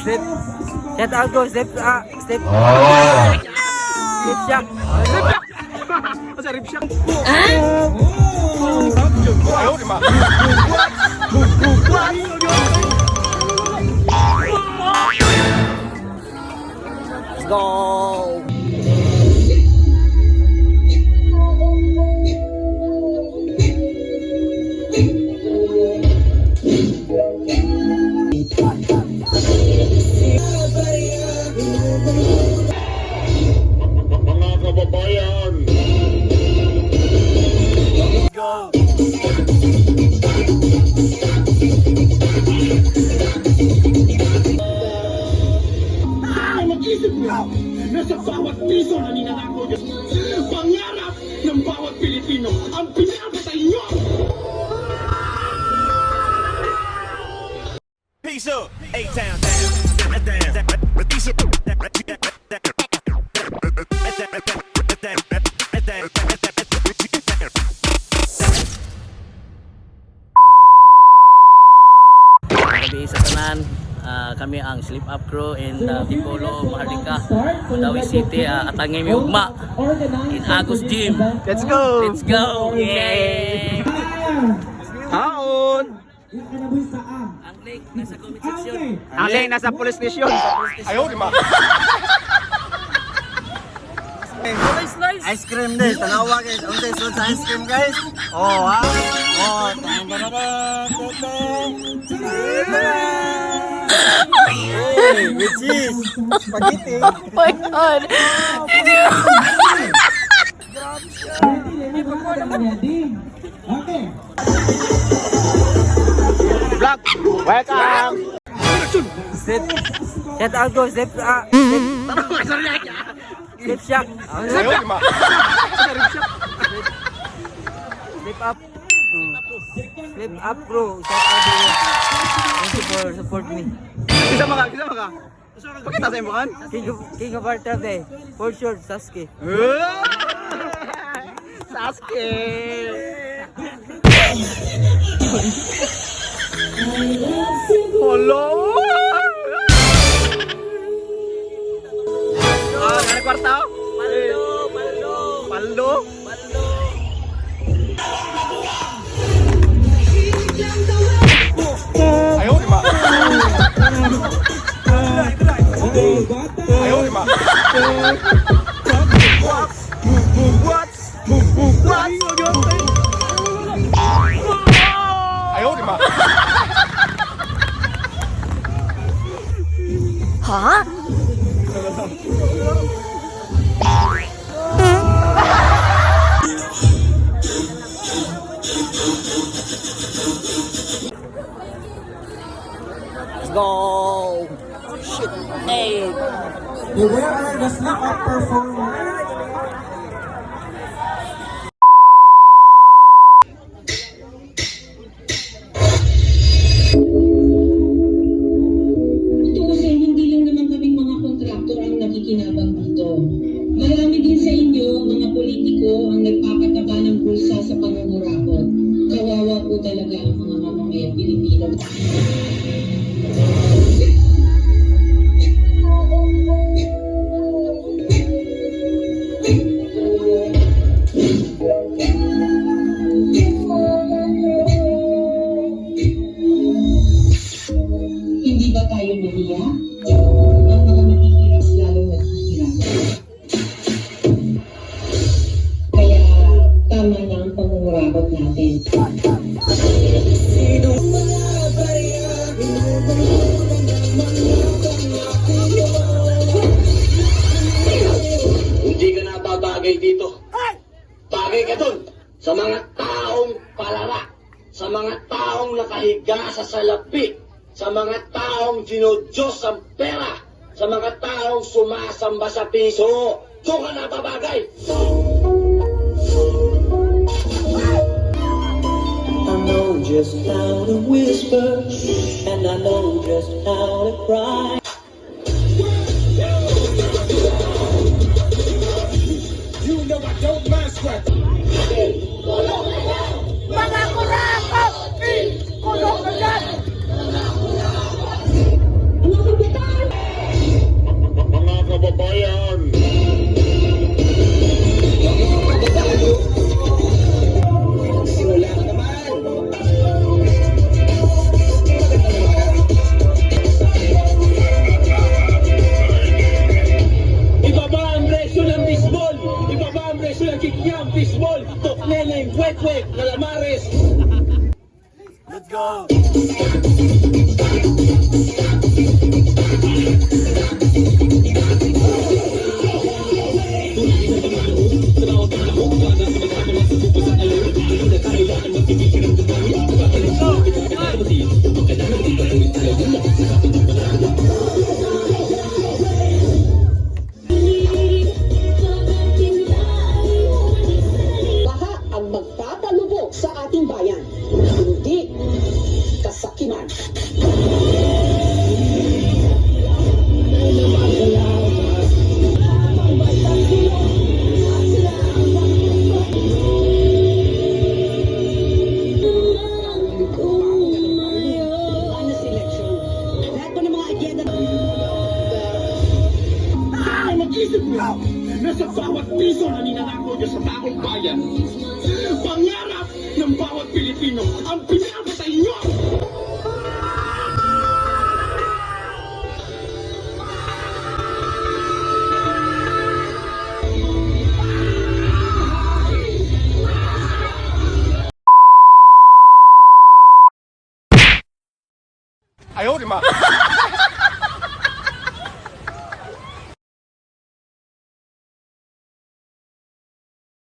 Step. Shout out ko, step. Step. Step shock. Masa rip shock? Ayaw, di ba? Let's go. Mga kababayan! Go. Mag-isip niyo na sa bawat piso na ninanakaw niyo, pangarap ng bawat Pilipino ang pinabatay niyo! Peace up, A-Town down. Peace up. Gabi sa tanan, kami ang Sleep Up Crew in Tipolo, Maharlika, Mandawi City, atangay mi ugma in Agus Gym. Let's go! Let's go! Yay! Haon! Ang link nasa comment section. Ang link nasa police station. Ayaw, di ba? Ice cream guys, tanawa guys. Unsay sunod sa ice cream guys? Oh, ha? Oh, hey, which is Spaghetti. Oh my God! Vlog. Welcome. Step. Shout out ko, step. Step shock. Ayaw, di ba? Masa rip shock? Flip up. Flip up bro. Shout out to you. Thank you for support me. Kisa maka, kisa maka. Pakita sa imukan. King of our trap eh. For sure, Sasuke. Sasuke. Hello. Ada kwarta? Paldo. Ayaw, di ba? Ayaw, di ba? Ayaw, di ba? Huh? Let's go. Shit. Hey. Where are the Sleep Up performers? Tuusin, hindi lang naman kaming mga kontraktor ang nakikinabang dito. Marami din sa inyo, mga politiko, ang nagpapataba ng bulsa sa pangungurakot. Kawawa po talaga ang mga mamamayang Pilipino. Hindi ba tayo nahiya? Ang mga mahihirap lalong naghihirap. Kaya tama na ang pangungurakot natin. Hindi ka na babagay dito. Bagay ka dun sa mga taong palala, sa mga taong nakahiga sa salapi, sa mga taong dinodiyos ang pera, sa mga taong sumasamba sa piso. Doon ka na babagay. I know just how to whisper, and I know just how to cry. You know I don't mind scrapping. Mga kurakot! Kulong na yan! Mga kapitan! ating kwek-kwek na Lamares. Let's go! Baha ang magpapalubog sa ating bayan. Hindi kasakiman. Mag-isip mo na sa bawat piso na ninanakaw niyo sa taong bayan, pangarap ng bawat Pilipino ang pinapatay niyo!